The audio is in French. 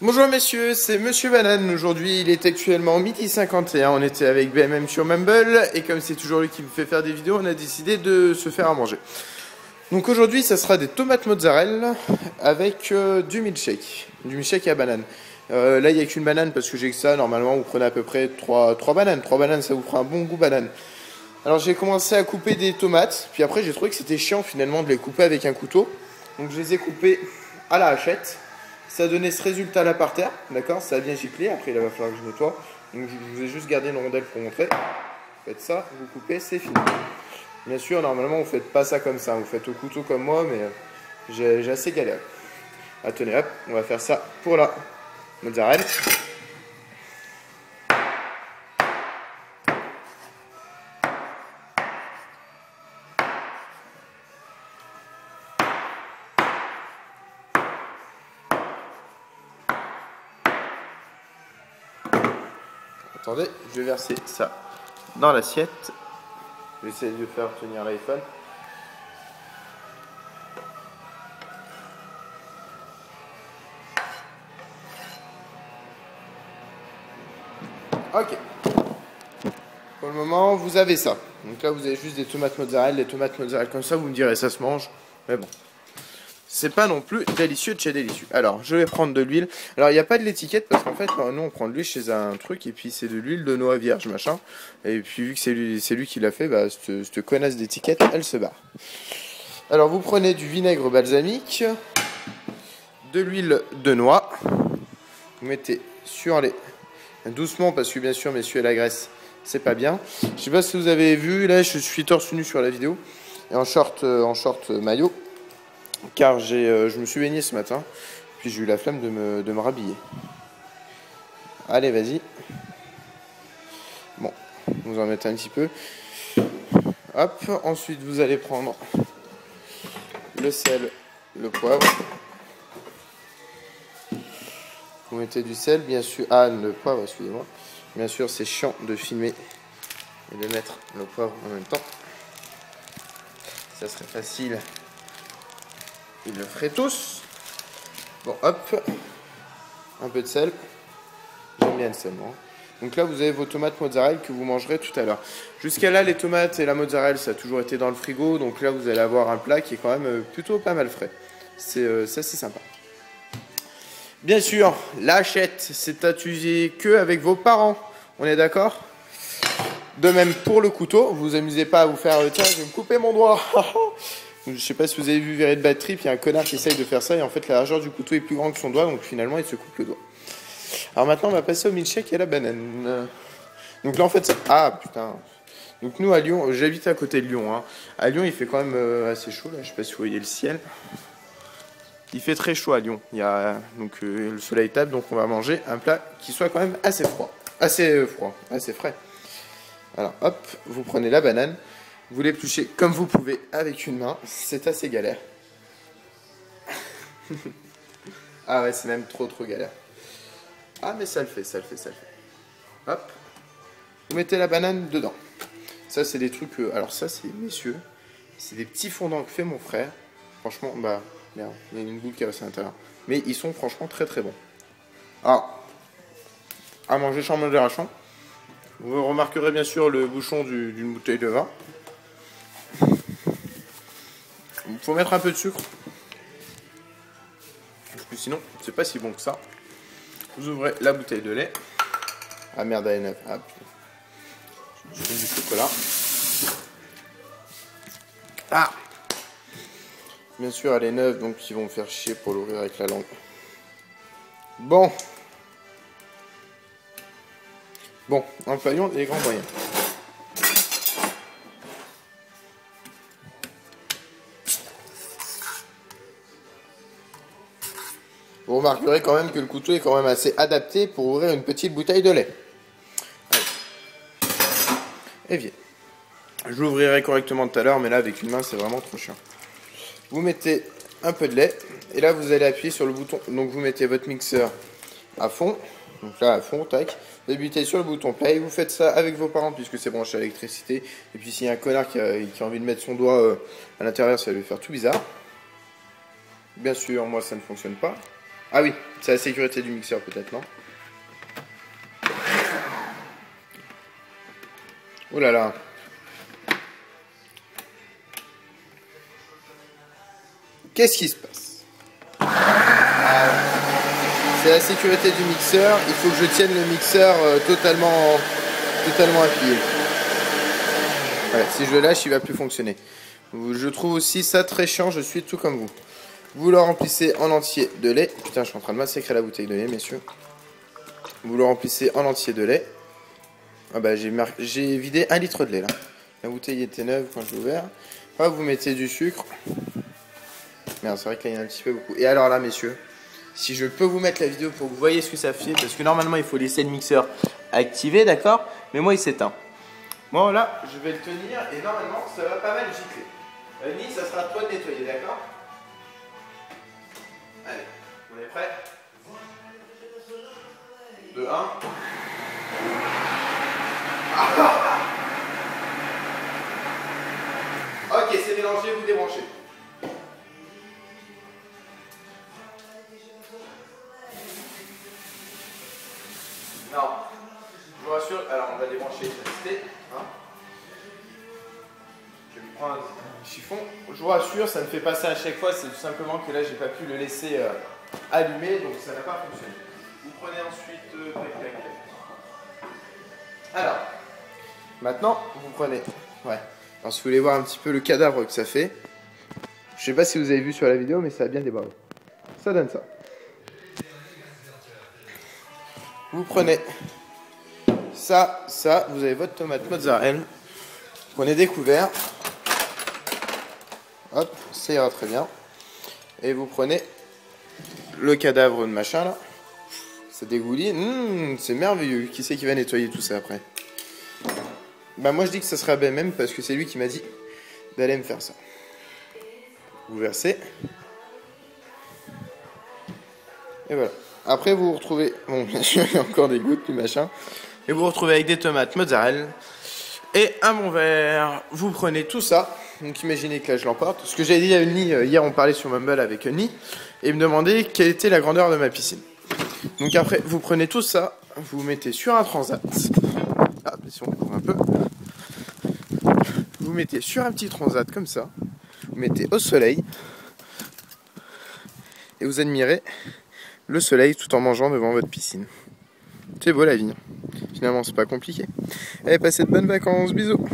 Bonjour messieurs, c'est Monsieur Banane. Aujourd'hui, il est actuellement 12h51. On était avec BMM sur Mumble et comme c'est toujours lui qui me fait faire des vidéos, on a décidé de se faire à manger. Donc aujourd'hui, ça sera des tomates mozzarella avec du milkshake à banane. Là, il n'y a qu'une banane parce que j'ai que ça. Normalement, vous prenez à peu près 3 bananes. 3 bananes, ça vous fera un bon goût banane. Alors j'ai commencé à couper des tomates, puis après j'ai trouvé que c'était chiant finalement de les couper avec un couteau. Donc je les ai coupées à la hachette. Ça a donné ce résultat là par terre, d'accord? Ça a bien giclé, après il va falloir que je nettoie. Donc je vous ai juste gardé une rondelle pour montrer. Vous faites ça, vous coupez, c'est fini. Bien sûr, normalement vous faites pas ça comme ça, vous faites au couteau comme moi, mais j'ai assez galère. Ah, tenez, hop, on va faire ça pour la mozzarella. Attendez, je vais verser ça dans l'assiette. Je vais essayer de faire tenir l'iPhone. Ok. Pour le moment, vous avez ça. Donc là, vous avez juste des tomates mozzarella. Les tomates mozzarella comme ça, vous me direz, ça se mange. Mais bon. C'est pas non plus délicieux de chez délicieux. Alors, je vais prendre de l'huile. Alors, il n'y a pas de l'étiquette parce qu'en fait, nous, on prend de l'huile chez un truc et puis c'est de l'huile de noix vierge, machin. Et puis, vu que c'est lui qui l'a fait, bah, cette connasse d'étiquette, elle se barre. Alors, vous prenez du vinaigre balsamique, de l'huile de noix. Vous mettez sur les... doucement parce que, bien sûr, messieurs, la graisse, c'est pas bien. Je sais pas si vous avez vu, là, je suis torse nu sur la vidéo. Et en short maillot. Car je me suis baigné ce matin, puis j'ai eu la flemme de me rhabiller. Allez, vas-y. Bon, vous en mettez un petit peu. Hop, ensuite vous allez prendre le sel, le poivre. Vous mettez du sel, bien sûr. Ah, le poivre, excusez-moi. Bien sûr, c'est chiant de filmer et de mettre le poivre en même temps. Ça serait facile. Ils le feraient tous. Bon, hop. Un peu de sel. J'aime bien le sel, moi. Donc là, vous avez vos tomates mozzarella que vous mangerez tout à l'heure. Jusqu'à là, les tomates et la mozzarella, ça a toujours été dans le frigo. Donc là, vous allez avoir un plat qui est quand même plutôt pas mal frais. C'est assez sympa. Bien sûr, l'hachette, c'est à utiliser que avec vos parents. On est d'accord? De même pour le couteau. Vous vous amusez pas à vous faire tiens, je vais me couper mon doigt. Je sais pas si vous avez vu Very Bad Trip, il y a un connard qui essaye de faire ça et en fait la largeur du couteau est plus grande que son doigt, donc finalement il se coupe le doigt. Alors maintenant on va passer au milkshake et à la banane. Donc là en fait ah putain. Donc nous à Lyon, j'habite à côté de Lyon. Hein. À Lyon il fait quand même assez chaud là, je sais pas si vous voyez le ciel. Il fait très chaud à Lyon. Il y a donc le soleil tape, donc on va manger un plat qui soit quand même assez froid. Assez frais. Alors hop, vous prenez la banane. Vous l'épluchez comme vous pouvez avec une main. C'est assez galère. Ah ouais, c'est même trop galère. Ah mais ça le fait. Hop. Vous mettez la banane dedans. Ça c'est des trucs... alors ça c'est, messieurs, c'est des petits fondants que fait mon frère. Franchement, bah, merde, il y a une boule qui est restée à l'intérieur. Mais ils sont franchement très bons. Alors, à manger sans modération. Vous remarquerez bien sûr le bouchon d'une bouteille de vin. Il faut mettre un peu de sucre. Parce que sinon, c'est pas si bon que ça. Vous ouvrez la bouteille de lait. Ah merde, elle est neuve. Ah putain. Je mets du chocolat. Ah! Bien sûr, elle est neuve, donc ils vont me faire chier pour l'ouvrir avec la langue. Bon, employons les grands moyens. Vous remarquerez quand même que le couteau est quand même assez adapté pour ouvrir une petite bouteille de lait. Allez. Et bien. Je l'ouvrirai correctement tout à l'heure, mais là avec une main c'est vraiment trop chiant. Vous mettez un peu de lait, et là vous allez appuyer sur le bouton. Donc vous mettez votre mixeur à fond. Donc là à fond, tac. Vous appuyez sur le bouton play, vous faites ça avec vos parents puisque c'est branché à l'électricité. Et puis s'il y a un connard qui a envie de mettre son doigt à l'intérieur, ça va lui faire tout bizarre. Bien sûr, moi ça ne fonctionne pas. Ah oui, c'est la sécurité du mixeur peut-être, non? Oh là là. Qu'est-ce qui se passe? C'est la sécurité du mixeur. Il faut que je tienne le mixeur totalement appuyé. Voilà, si je le lâche, il va plus fonctionner. Je trouve aussi ça très chiant. Je suis tout comme vous. Vous le remplissez en entier de lait. Putain, je suis en train de massacrer la bouteille de lait, messieurs. Vous le remplissez en entier de lait. Ah bah j'ai vidé 1 litre de lait là. La bouteille était neuve quand je l'ai ouvert. Ah, vous mettez du sucre. Merde, c'est vrai qu'il y en a un petit peu beaucoup. Et alors là, messieurs, si je peux vous mettre la vidéo pour que vous voyez ce que ça fait, parce que normalement il faut laisser le mixeur activé, d'accord? Mais moi il s'éteint. Bon là, je vais le tenir et normalement ça va pas mal gicler. Ni, ça sera à toi de nettoyer, d'accord? Allez, on est prêt? 2, 1. Ok, c'est mélangé, vous débranchez. Non, je vous rassure, alors on va débrancher l'électricité. Hein. Je vais prendre un chiffon. Je vous rassure, ça ne fait pas ça à chaque fois, c'est tout simplement que là j'ai pas pu le laisser allumer, donc ça n'a pas fonctionné. Vous prenez ensuite Alors, maintenant vous prenez. Ouais. Alors si vous voulez voir un petit peu le cadavre que ça fait, je sais pas si vous avez vu sur la vidéo, mais ça a bien débarré. Ça donne ça. Vous prenez ça, vous avez votre tomate mozzarella. Prenez des couverts. Hop, ça ira très bien. Et vous prenez le cadavre de machin là. Ça dégouline. C'est merveilleux. Qui c'est qui va nettoyer tout ça après? Bah moi je dis que ça sera Ben même parce que c'est lui qui m'a dit d'aller me faire ça. Vous versez. Et voilà. Après vous vous retrouvez, bon bien sûr il y a encore des gouttes du machin, et vous vous retrouvez avec des tomates mozzarella et un bon verre. Vous prenez tout ça, donc imaginez que là je l'emporte. Ce que j'avais dit à Unni, hier on parlait sur Mumble avec Unni, et il me demandait quelle était la grandeur de ma piscine. Donc après vous prenez tout ça, vous mettez sur un transat, ah mais si on couvre un peu, vous mettez sur un petit transat comme ça, vous mettez au soleil, et vous admirez le soleil tout en mangeant devant votre piscine. C'est beau la vie. Finalement, c'est pas compliqué. Allez, passez de bonnes vacances. Bisous.